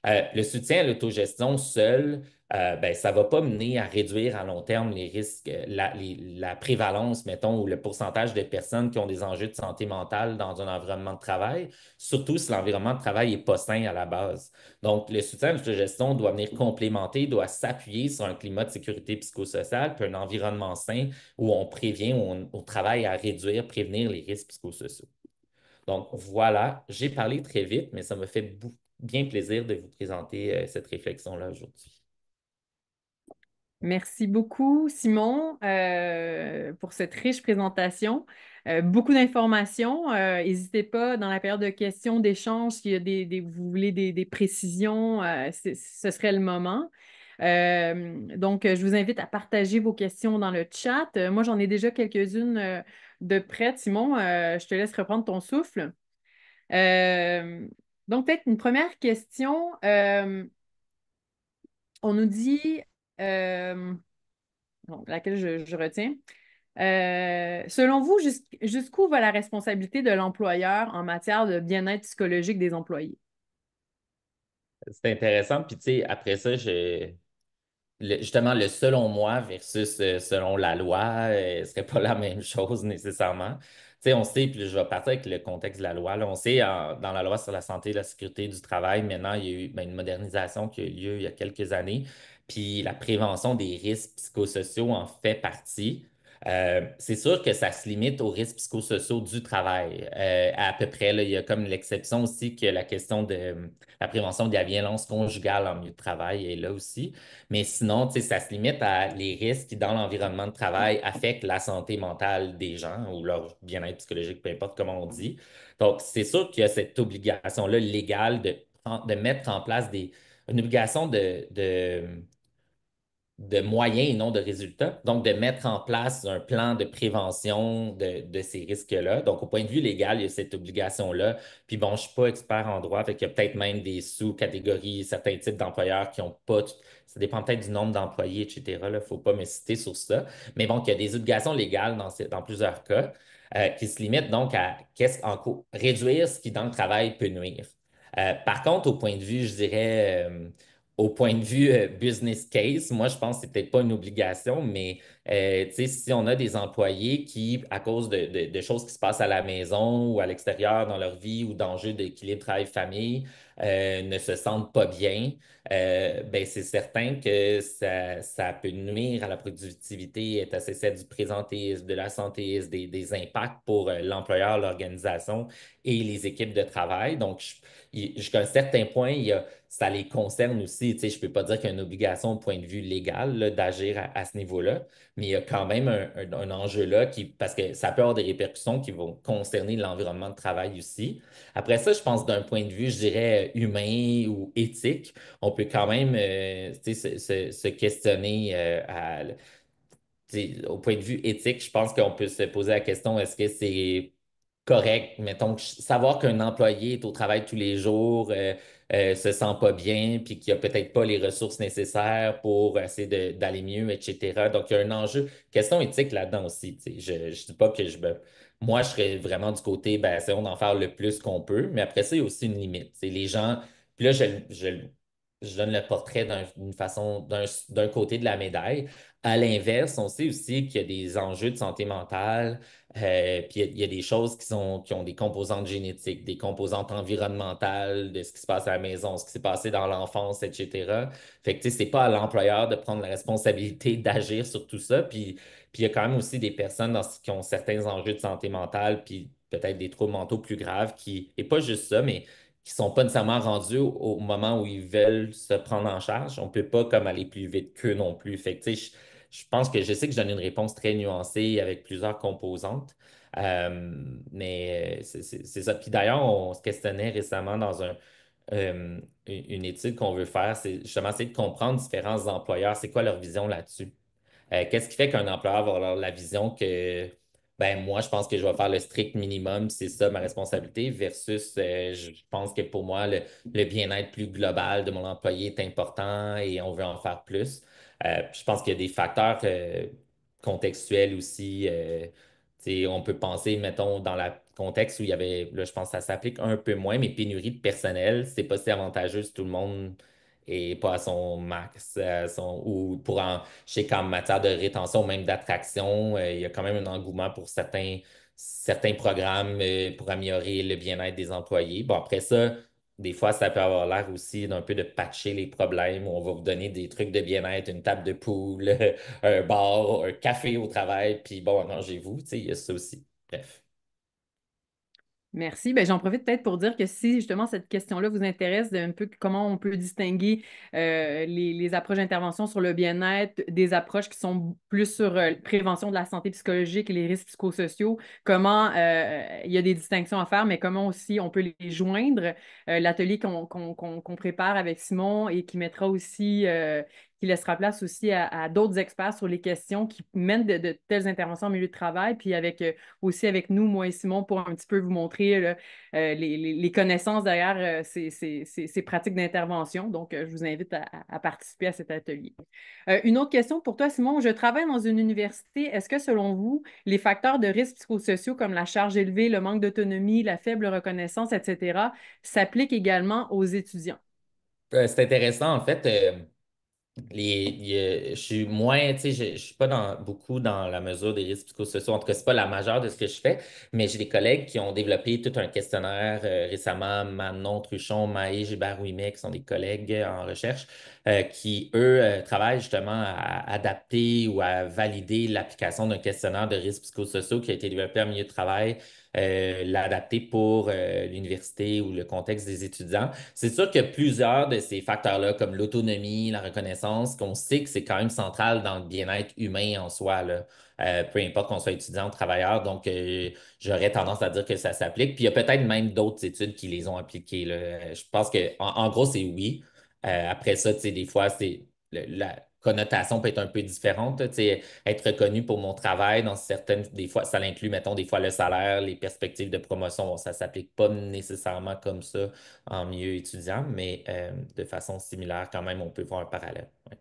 Le soutien à l'autogestion seul, ben, ça ne va pas mener à réduire à long terme les risques, la prévalence, mettons, ou le pourcentage de personnes qui ont des enjeux de santé mentale dans un environnement de travail, surtout si l'environnement de travail n'est pas sain à la base. Donc, le soutien à l'autogestion doit venir complémenter, doit s'appuyer sur un climat de sécurité psychosociale, puis un environnement sain où on prévient, où on travaille à réduire, prévenir les risques psychosociaux. Donc voilà, j'ai parlé très vite, mais ça me fait bien plaisir de vous présenter cette réflexion-là aujourd'hui. Merci beaucoup, Simon, pour cette riche présentation. Beaucoup d'informations. N'hésitez pas, dans la période de questions, d'échanges, s'il y a vous voulez des précisions, ce serait le moment. Donc, je vous invite à partager vos questions dans le chat. Moi, j'en ai déjà quelques-unes de prêtes. Simon, je te laisse reprendre ton souffle. Euh, donc, peut-être une première question. On nous dit, euh, donc, laquelle je retiens. Selon vous, jusqu'où va la responsabilité de l'employeur en matière de bien-être psychologique des employés? C'est intéressant. Puis, tu sais, après ça, justement, le selon moi versus selon la loi ne serait pas la même chose nécessairement. Tu sais, on sait, puis je vais partir avec le contexte de la loi. Là, on sait, dans la loi sur la santé et la sécurité du travail, maintenant, il y a eu ben, une modernisation qui a eu lieu il y a quelques années. Puis la prévention des risques psychosociaux en fait partie. C'est sûr que ça se limite aux risques psychosociaux du travail. À peu près, là, il y a comme l'exception aussi que la question de la prévention de la violence conjugale en milieu de travail est là aussi. Mais sinon, tu sais, ça se limite à les risques qui, dans l'environnement de travail, affectent la santé mentale des gens ou leur bien-être psychologique, peu importe comment on dit. Donc, c'est sûr qu'il y a cette obligation-là légale de mettre en place une obligation de moyens et non de résultats. Donc, de mettre en place un plan de prévention de ces risques-là. Donc, au point de vue légal, il y a cette obligation-là. Puis bon, je ne suis pas expert en droit, fait qu'il y a peut-être même des sous-catégories, certains types d'employeurs qui n'ont pas, ça dépend peut-être du nombre d'employés, etc. Il ne faut pas me citer sur ça. Mais bon, il y a des obligations légales dans plusieurs cas qui se limitent donc à réduire ce qui, dans le travail, peut nuire. Par contre, au point de vue, je dirais, au point de vue business case, moi, je pense que c'est peut-être pas une obligation, mais tu sais, si on a des employés qui, à cause de choses qui se passent à la maison ou à l'extérieur dans leur vie ou d'enjeux d'équilibre travail-famille, ne se sentent pas bien, ben c'est certain que ça peut nuire à la productivité, être associé à du présentéisme, de l'absentéisme, des impacts pour l'employeur, l'organisation et les équipes de travail. Donc, jusqu'à un certain point, ça les concerne aussi. Tu sais, je ne peux pas dire qu'il y a une obligation au point de vue légal là, d'agir à ce niveau-là, mais il y a quand même un enjeu là parce que ça peut avoir des répercussions qui vont concerner l'environnement de travail aussi. Après ça, je pense d'un point de vue, je dirais, humain ou éthique, on peut quand même tu sais, se questionner au point de vue éthique, je pense qu'on peut se poser la question, est-ce que c'est correct, mettons, savoir qu'un employé est au travail tous les jours, se sent pas bien, puis qu'il a peut-être pas les ressources nécessaires pour essayer d'aller mieux, etc. Donc, il y a un enjeu, question éthique là-dedans aussi. Tu sais. Je dis pas que moi, je serais vraiment du côté, ben, essayons d'en faire le plus qu'on peut, mais après ça, il y a aussi une limite. C'est les gens, puis là, je donne le portrait d'une façon, d'un côté de la médaille. À l'inverse, on sait aussi qu'il y a des enjeux de santé mentale, puis il y a des choses qui ont des composantes génétiques, des composantes environnementales de ce qui se passe à la maison, ce qui s'est passé dans l'enfance, etc. Fait que, tu sais, c'est pas à l'employeur de prendre la responsabilité d'agir sur tout ça. Puis il y a quand même aussi des personnes qui ont certains enjeux de santé mentale, puis peut-être des troubles mentaux plus graves, et pas juste ça, mais qui sont pas nécessairement rendus au moment où ils veulent se prendre en charge. On peut pas comme aller plus vite qu'eux non plus. Fait que, tu sais, je pense que je sais que je donne une réponse très nuancée avec plusieurs composantes. Mais c'est ça. Puis d'ailleurs, on se questionnait récemment dans une étude qu'on veut faire, c'est justement essayer de comprendre différents employeurs, c'est quoi leur vision là-dessus. Qu'est-ce qui fait qu'un employeur va avoir la vision que ben moi, je pense que je vais faire le strict minimum, c'est ça ma responsabilité, versus je pense que pour moi, le bien-être plus global de mon employé est important et on veut en faire plus. Je pense qu'il y a des facteurs contextuels aussi. Tu sais, on peut penser, mettons, dans le contexte où il y avait, là, je pense que ça s'applique un peu moins, mais pénurie de personnel, c'est pas si avantageux si tout le monde est pas à son max, ou je sais qu'en matière de rétention, même d'attraction, il y a quand même un engouement pour certains programmes pour améliorer le bien-être des employés. Bon, après ça, des fois, ça peut avoir l'air aussi d'un peu de patcher les problèmes où on va vous donner des trucs de bien-être, une table de poule, un bar, un café au travail, puis bon, arrangez-vous, tu sais, il y a ça aussi. Bref. Merci. Ben, j'en profite peut-être pour dire que si justement cette question-là vous intéresse, de un peu comment on peut distinguer les approches d'intervention sur le bien-être, des approches qui sont plus sur prévention de la santé psychologique et les risques psychosociaux, comment il y a des distinctions à faire, mais comment aussi on peut les joindre. L'atelier qu'on prépare avec Simon et qui mettra aussi, qui laissera place aussi à d'autres experts sur les questions qui mènent de telles interventions en milieu de travail, puis avec aussi avec nous, moi et Simon, pour un petit peu vous montrer là, les connaissances derrière ces pratiques d'intervention. Donc, je vous invite à participer à cet atelier. Une autre question pour toi, Simon. Je travaille dans une université. Est-ce que, selon vous, les facteurs de risques psychosociaux comme la charge élevée, le manque d'autonomie, la faible reconnaissance, etc., s'appliquent également aux étudiants? C'est intéressant, en fait. Je suis moins, tu sais, je suis pas beaucoup dans la mesure des risques psychosociaux. En tout cas, c'est pas la majeure de ce que je fais, mais j'ai des collègues qui ont développé tout un questionnaire récemment, Manon Truchon, Maë Gilbert-Ouimet, qui sont des collègues en recherche, qui, eux, travaillent justement à adapter ou à valider l'application d'un questionnaire de risques psychosociaux qui a été développé en milieu de travail, l'adapter pour l'université ou le contexte des étudiants. C'est sûr que plusieurs de ces facteurs-là, comme l'autonomie, la reconnaissance, qu'on sait que c'est quand même central dans le bien-être humain en soi, là. Peu importe qu'on soit étudiant ou travailleur. Donc, j'aurais tendance à dire que ça s'applique. Puis, il y a peut-être même d'autres études qui les ont appliquées, là. Je pense que, en gros, c'est oui. Après ça, tu sais, des fois, la connotation peut être un peu différente, là. Tu sais, être reconnu pour mon travail dans certaines, des fois, ça inclut, mettons, des fois le salaire, les perspectives de promotion. Bon, ça s'applique pas nécessairement comme ça en milieu étudiant, mais de façon similaire, quand même, on peut voir un parallèle. Ouais.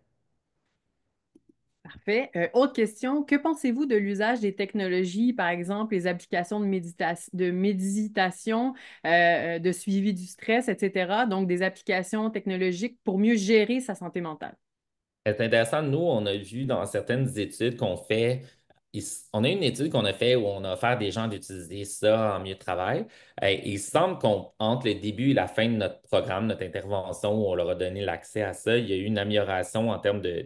Parfait. Autre question, que pensez-vous de l'usage des technologies, par exemple les applications de méditation, de suivi du stress, etc. Donc, des applications technologiques pour mieux gérer sa santé mentale. C'est intéressant, nous, on a vu dans certaines études qu'on fait on a une étude qu'on a fait où on a offert à des gens d'utiliser ça en milieu de travail. Il semble qu'entre le début et la fin de notre programme, notre intervention, où on leur a donné l'accès à ça, il y a eu une amélioration en termes de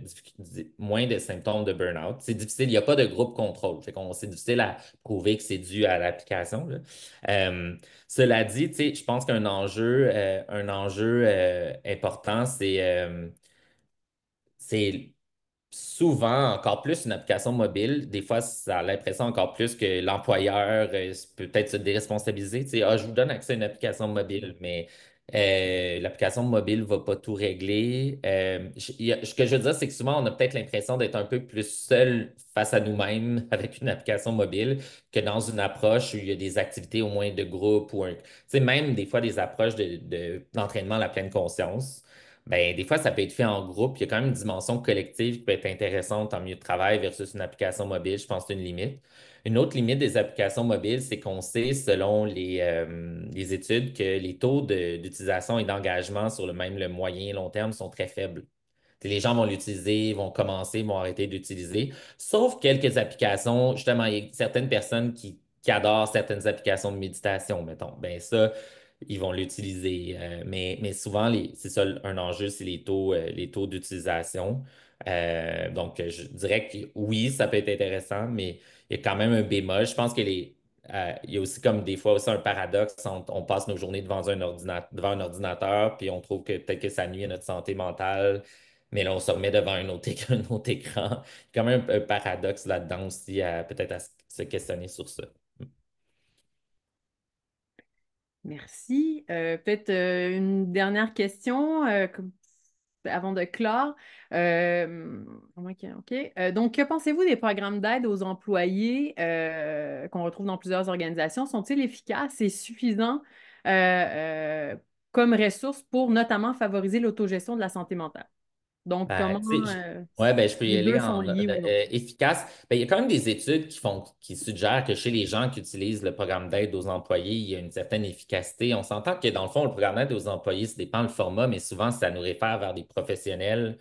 moins de symptômes de burn-out. C'est difficile, il n'y a pas de groupe contrôle. C'est difficile à prouver que c'est dû à l'application, là. Euh, Cela dit, tu sais, je pense qu'un enjeu important, c'est souvent, encore plus une application mobile, des fois, ça a l'impression encore plus que l'employeur peut peut-être se déresponsabiliser. Tu sais, ah, je vous donne accès à une application mobile, mais l'application mobile ne va pas tout régler. Ce que je veux dire, c'est que souvent, on a peut-être l'impression d'être un peu plus seul face à nous-mêmes avec une application mobile que dans une approche où il y a des activités au moins de groupe tu sais, même des fois des approches d'entraînement à la pleine conscience. Ben, des fois, ça peut être fait en groupe. Il y a quand même une dimension collective qui peut être intéressante en milieu de travail versus une application mobile. Je pense que c'est une limite. Une autre limite des applications mobiles, c'est qu'on sait, selon les études, que les taux d'utilisation et d'engagement sur le moyen et long terme sont très faibles. Les gens vont l'utiliser, vont commencer, vont arrêter d'utiliser. Sauf quelques applications, justement, il y a certaines personnes qui adorent certaines applications de méditation, mettons. Ben ça, ils vont l'utiliser. Mais souvent, c'est ça un enjeu, c'est les taux d'utilisation. Donc, je dirais que oui, ça peut être intéressant, mais il y a quand même un bémol. Je pense il y a aussi comme des fois aussi un paradoxe. On passe nos journées devant un ordinateur, puis on trouve que peut-être que ça nuit à notre santé mentale. Mais là, on se remet devant un autre écran. Il y a quand même un paradoxe là-dedans aussi, peut-être à se questionner sur ça. Merci. Peut-être une dernière question avant de clore. OK. Donc, que pensez-vous des programmes d'aide aux employés qu'on retrouve dans plusieurs organisations? Sont-ils efficaces et suffisants comme ressources pour notamment favoriser l'autogestion de la santé mentale? Donc, Ben, comment tu sais, ouais, ben, je peux y les aller deux sont en liés ou non? efficace. Ben, il y a quand même des études qui suggèrent que chez les gens qui utilisent le programme d'aide aux employés, il y a une certaine efficacité. On s'entend que dans le fond, le programme d'aide aux employés, ça dépend le format, mais souvent, ça nous réfère vers des professionnels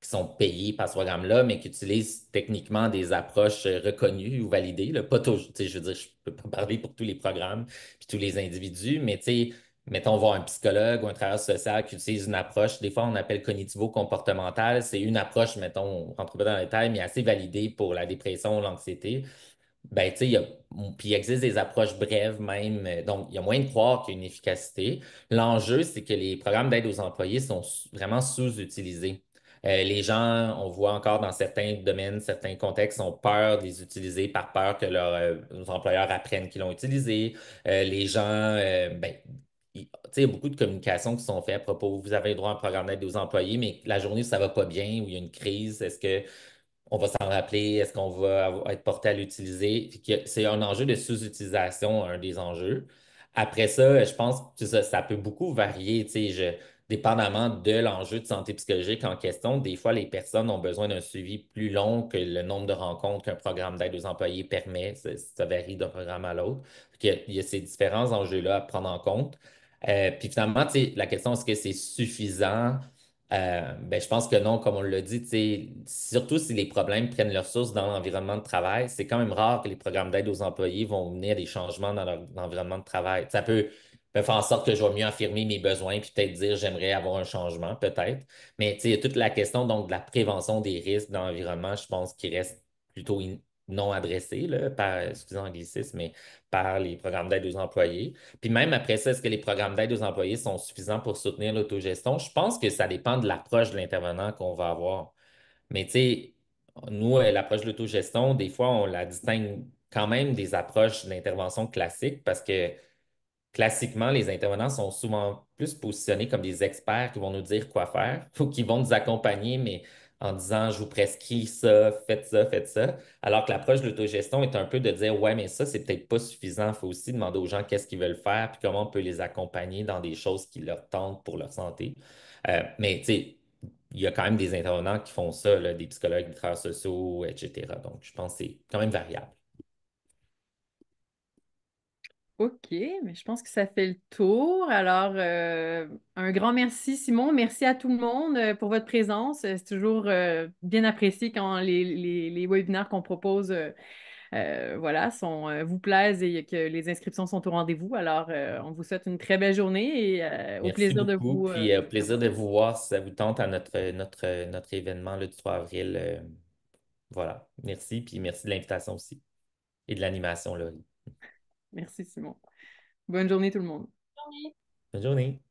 qui sont payés par ce programme-là, mais qui utilisent techniquement des approches reconnues ou validées, là. Pas toujours, tu sais, je veux dire, je ne peux pas parler pour tous les programmes puis tous les individus, mais tu sais, mettons voir un psychologue ou un travailleur social qui utilise une approche, des fois on appelle cognitivo-comportementale, c'est une approche, mettons, on ne rentre pas dans les détails, mais assez validée pour la dépression, l'anxiété. Ben, tu sais, puis il existe des approches brèves même, donc il y a moyen de croire qu'il y a une efficacité. L'enjeu, c'est que les programmes d'aide aux employés sont vraiment sous-utilisés. Les gens, on voit encore dans certains domaines, certains contextes, ont peur de les utiliser par peur que leurs employeurs apprennent qu'ils l'ont utilisé. Les gens, ben, tu sais, il y a beaucoup de communications qui sont faites à propos, vous avez le droit à un programme d'aide aux employés, mais la journée où ça va pas bien, où il y a une crise, est-ce que on va s'en rappeler, est-ce qu'on va être porté à l'utiliser? C'est un enjeu de sous-utilisation, un des enjeux. Après ça, je pense que ça peut beaucoup varier, tu sais, dépendamment de l'enjeu de santé psychologique en question. Des fois, les personnes ont besoin d'un suivi plus long que le nombre de rencontres qu'un programme d'aide aux employés permet. Ça varie d'un programme à l'autre. Il y a ces différents enjeux-là à prendre en compte. Puis finalement, tu sais, la question, est-ce que c'est suffisant? Ben, je pense que non, comme on l'a dit, tu sais, surtout si les problèmes prennent leur source dans l'environnement de travail, c'est quand même rare que les programmes d'aide aux employés vont mener à des changements dans leur environnement de travail. Ça peut faire en sorte que je vais mieux affirmer mes besoins puis peut-être dire j'aimerais avoir un changement, peut-être. Mais tu sais, il y a toute la question donc de la prévention des risques dans l'environnement, je pense, qui reste plutôt non adressée là, excusez l'anglicisme, mais par les programmes d'aide aux employés. Puis même après ça, est-ce que les programmes d'aide aux employés sont suffisants pour soutenir l'autogestion? Je pense que ça dépend de l'approche de l'intervenant qu'on va avoir. Mais tu sais, nous, l'approche de l'autogestion, des fois, on la distingue quand même des approches d'intervention classiques parce que classiquement, les intervenants sont souvent plus positionnés comme des experts qui vont nous dire quoi faire ou qui vont nous accompagner, mais en disant, je vous prescris ça, faites ça, faites ça. Alors que l'approche de l'autogestion est un peu de dire, ouais, mais ça, c'est peut-être pas suffisant. Il faut aussi demander aux gens qu'est-ce qu'ils veulent faire, puis comment on peut les accompagner dans des choses qui leur tentent pour leur santé. Mais tu sais, il y a quand même des intervenants qui font ça, là, des psychologues, des travailleurs sociaux, etc. Donc, je pense que c'est quand même variable. OK, mais je pense que ça fait le tour. Alors, un grand merci, Simon. Merci à tout le monde pour votre présence. C'est toujours bien apprécié quand les webinaires qu'on propose voilà, vous plaisent et que les inscriptions sont au rendez-vous. Alors, on vous souhaite une très belle journée et au Merci plaisir de beaucoup. vous Puis plaisir revoir. de vous voir si ça vous tente à notre événement le du 3 avril. Voilà. Merci. Puis merci de l'invitation aussi et de l'animation, Laurie. Merci, Simon. Bonne journée, tout le monde. Bonne journée.